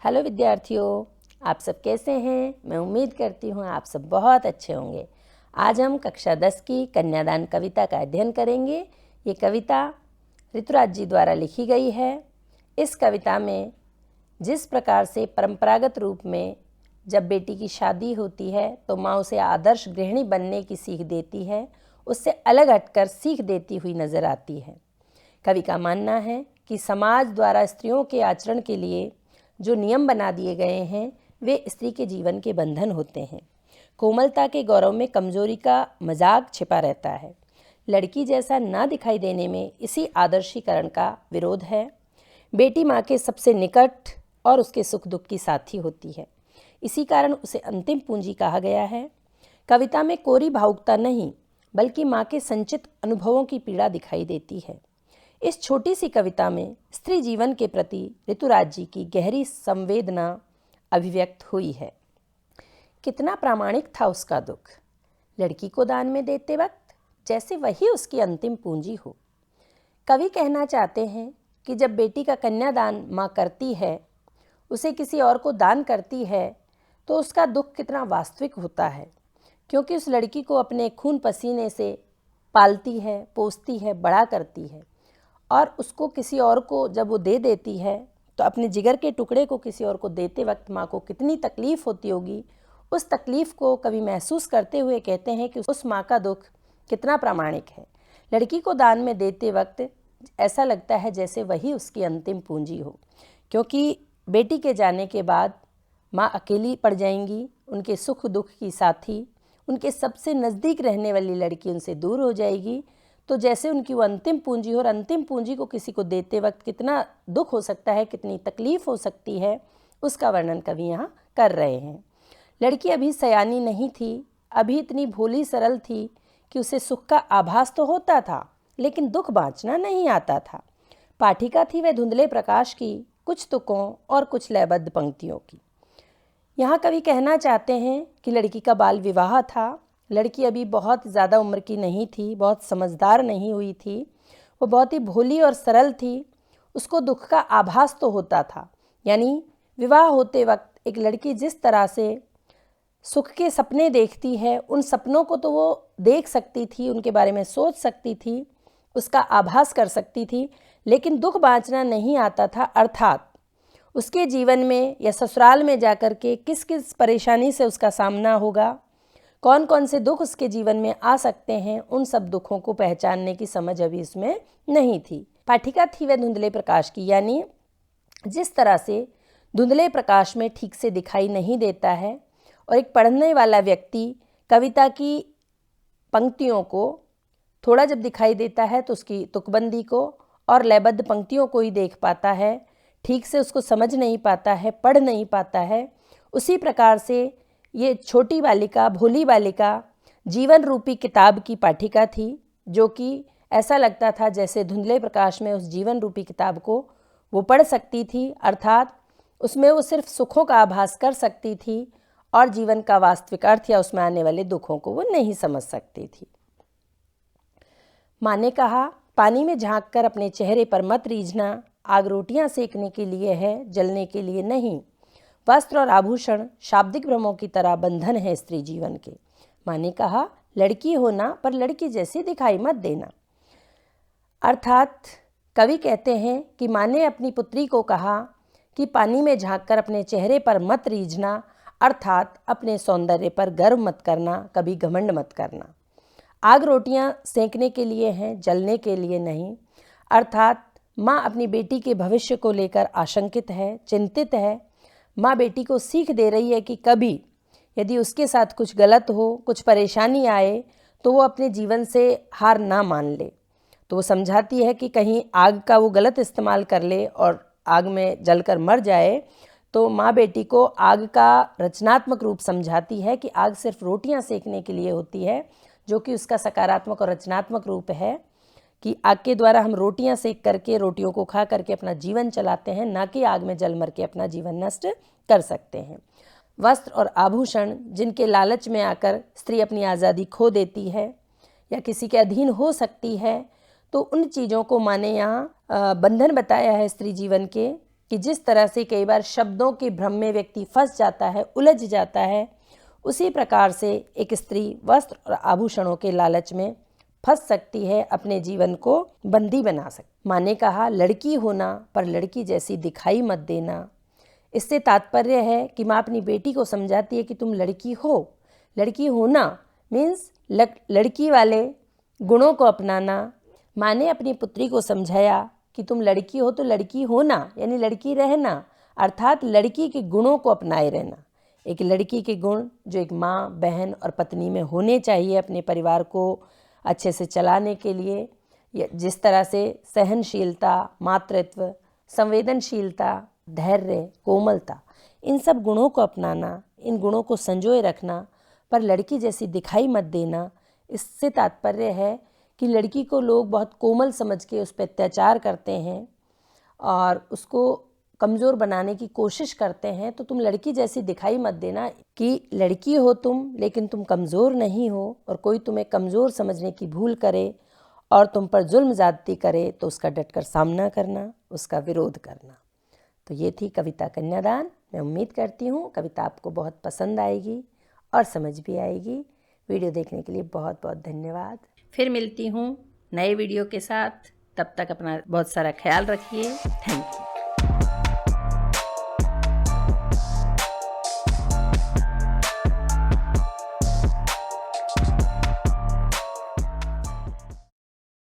Hello विद्यार्थियों, आप सब कैसे हैं? मैं उम्मीद करती हूँ आप सब बहुत अच्छे होंगे। आज हम कक्षा 10 की कन्यादान कविता का अध्ययन करेंगे। ये कविता ऋतुराज जी द्वारा लिखी गई है। इस कविता में जिस प्रकार से परंपरागत रूप में जब बेटी की शादी होती है तो माँ उसे आदर्श गृहिणी बनने की सीख देती है, उससे अलग हटकर सीख देती हुई नजर आती है। कवि का मानना है कि समाज द्वारा स्त्रियों के आचरण के लिए जो नियम बना दिए गए हैं वे स्त्री के जीवन के बंधन होते हैं। कोमलता के गौरव में कमजोरी का मजाक छिपा रहता है। लड़की जैसा ना दिखाई देने में इसी आदर्शीकरण का विरोध है। बेटी माँ के सबसे निकट और उसके सुख दुख की साथी होती है, इसी कारण उसे अंतिम पूंजी कहा गया है। कविता में कोरी भावुकता नहीं बल्कि माँ के संचित अनुभवों की पीड़ा दिखाई देती है। इस छोटी सी कविता में स्त्री जीवन के प्रति ऋतुराज जी की गहरी संवेदना अभिव्यक्त हुई है। कितना प्रामाणिक था उसका दुख, लड़की को दान में देते वक्त जैसे वही उसकी अंतिम पूंजी हो। कवि कहना चाहते हैं कि जब बेटी का कन्यादान माँ करती है, उसे किसी और को दान करती है, तो उसका दुख कितना वास्तविक होता है, क्योंकि उस लड़की को अपने खून पसीने से पालती है, पोसती है, बड़ा करती है, और उसको किसी और को जब वो दे देती है तो अपने जिगर के टुकड़े को किसी और को देते वक्त माँ को कितनी तकलीफ़ होती होगी। उस तकलीफ़ को कवि महसूस करते हुए कहते हैं कि उस माँ का दुख कितना प्रामाणिक है। लड़की को दान में देते वक्त ऐसा लगता है जैसे वही उसकी अंतिम पूंजी हो, क्योंकि बेटी के जाने के बाद माँ अकेली पड़ जाएंगी। उनके सुख दुख की साथी, उनके सबसे नज़दीक रहने वाली लड़की उनसे दूर हो जाएगी। तो जैसे उनकी वो अंतिम पूंजी हो, और अंतिम पूंजी को किसी को देते वक्त कितना दुख हो सकता है, कितनी तकलीफ हो सकती है, उसका वर्णन कवि यहाँ कर रहे हैं। लड़की अभी सयानी नहीं थी, अभी इतनी भोली सरल थी कि उसे सुख का आभास तो होता था लेकिन दुख बाँचना नहीं आता था। पाठिका थी वह धुंधले प्रकाश की, कुछ तुकों और कुछ लयबद्ध पंक्तियों की। यहाँ कवि कहना चाहते हैं कि लड़की का बाल विवाह था। लड़की अभी बहुत ज़्यादा उम्र की नहीं थी, बहुत समझदार नहीं हुई थी, वो बहुत ही भोली और सरल थी। उसको दुख का आभास तो होता था, यानी विवाह होते वक्त एक लड़की जिस तरह से सुख के सपने देखती है, उन सपनों को तो वो देख सकती थी, उनके बारे में सोच सकती थी, उसका आभास कर सकती थी, लेकिन दुख बाँचना नहीं आता था। अर्थात उसके जीवन में या ससुराल में जाकर के किस किस परेशानी से उसका सामना होगा, कौन कौन से दुख उसके जीवन में आ सकते हैं, उन सब दुखों को पहचानने की समझ अभी इसमें नहीं थी। पाठिका थी वह धुंधले प्रकाश की, यानी जिस तरह से धुंधले प्रकाश में ठीक से दिखाई नहीं देता है, और एक पढ़ने वाला व्यक्ति कविता की पंक्तियों को थोड़ा जब दिखाई देता है तो उसकी तुकबंदी को और लयबद्ध पंक्तियों को ही देख पाता है, ठीक से उसको समझ नहीं पाता है, पढ़ नहीं पाता है। उसी प्रकार से ये छोटी बालिका, भोली बालिका जीवन रूपी किताब की पाठिका थी, जो कि ऐसा लगता था जैसे धुंधले प्रकाश में उस जीवन रूपी किताब को वो पढ़ सकती थी, अर्थात उसमें वो सिर्फ सुखों का आभास कर सकती थी और जीवन का वास्तविक अर्थ या उसमें आने वाले दुखों को वो नहीं समझ सकती थी। माँ ने कहा, पानी में झाँक कर अपने चेहरे पर मत रीझना, आग रोटियां सेकने के लिए है, जलने के लिए नहीं। वस्त्र और आभूषण शाब्दिक भ्रमों की तरह बंधन है स्त्री जीवन के। माँ ने कहा, लड़की होना पर लड़की जैसी दिखाई मत देना। अर्थात कवि कहते हैं कि माँ ने अपनी पुत्री को कहा कि पानी में झांककर अपने चेहरे पर मत रीझना, अर्थात अपने सौंदर्य पर गर्व मत करना, कभी घमंड मत करना। आग रोटियां सेंकने के लिए हैं, जलने के लिए नहीं। अर्थात माँ अपनी बेटी के भविष्य को लेकर आशंकित है, चिंतित है। माँ बेटी को सीख दे रही है कि कभी यदि उसके साथ कुछ गलत हो, कुछ परेशानी आए, तो वो अपने जीवन से हार ना मान ले। तो वो समझाती है कि कहीं आग का वो गलत इस्तेमाल कर ले और आग में जलकर मर जाए। तो माँ बेटी को आग का रचनात्मक रूप समझाती है कि आग सिर्फ रोटियां सेकने के लिए होती है, जो कि उसका सकारात्मक और रचनात्मक रूप है कि आग के द्वारा हम रोटियां सेक करके, रोटियों को खा करके अपना जीवन चलाते हैं, ना कि आग में जल मर के अपना जीवन नष्ट कर सकते हैं। वस्त्र और आभूषण जिनके लालच में आकर स्त्री अपनी आज़ादी खो देती है या किसी के अधीन हो सकती है, तो उन चीज़ों को माने यहाँ बंधन बताया है स्त्री जीवन के, कि जिस तरह से कई बार शब्दों के भ्रम में व्यक्ति फंस जाता है, उलझ जाता है, उसी प्रकार से एक स्त्री वस्त्र और आभूषणों के लालच में फंस सकती है, अपने जीवन को बंदी बना सकती। माँ ने कहा लड़की होना पर लड़की जैसी दिखाई मत देना। इससे तात्पर्य है कि माँ अपनी बेटी को समझाती है कि तुम लड़की हो। लड़की होना मीन्स लड़की वाले गुणों को अपनाना। माँ ने अपनी पुत्री को समझाया कि तुम लड़की हो तो लड़की होना यानी लड़की रहना, अर्थात लड़की के गुणों को अपनाए रहना। एक लड़की के गुण जो एक माँ, बहन और पत्नी में होने चाहिए अपने परिवार को अच्छे से चलाने के लिए, जिस तरह से सहनशीलता, मातृत्व, संवेदनशीलता, धैर्य, कोमलता, इन सब गुणों को अपनाना, इन गुणों को संजोए रखना, पर लड़की जैसी दिखाई मत देना। इससे तात्पर्य है कि लड़की को लोग बहुत कोमल समझ के उस पर अत्याचार करते हैं और उसको कमज़ोर बनाने की कोशिश करते हैं। तो तुम लड़की जैसी दिखाई मत देना कि लड़की हो तुम लेकिन तुम कमज़ोर नहीं हो, और कोई तुम्हें कमज़ोर समझने की भूल करे और तुम पर जुल्म ज़्यादती करे तो उसका डटकर सामना करना, उसका विरोध करना। तो ये थी कविता कन्यादान। मैं उम्मीद करती हूँ कविता आपको बहुत पसंद आएगी और समझ भी आएगी। वीडियो देखने के लिए बहुत बहुत धन्यवाद। फिर मिलती हूँ नए वीडियो के साथ। तब तक अपना बहुत सारा ख्याल रखिए। Thank you.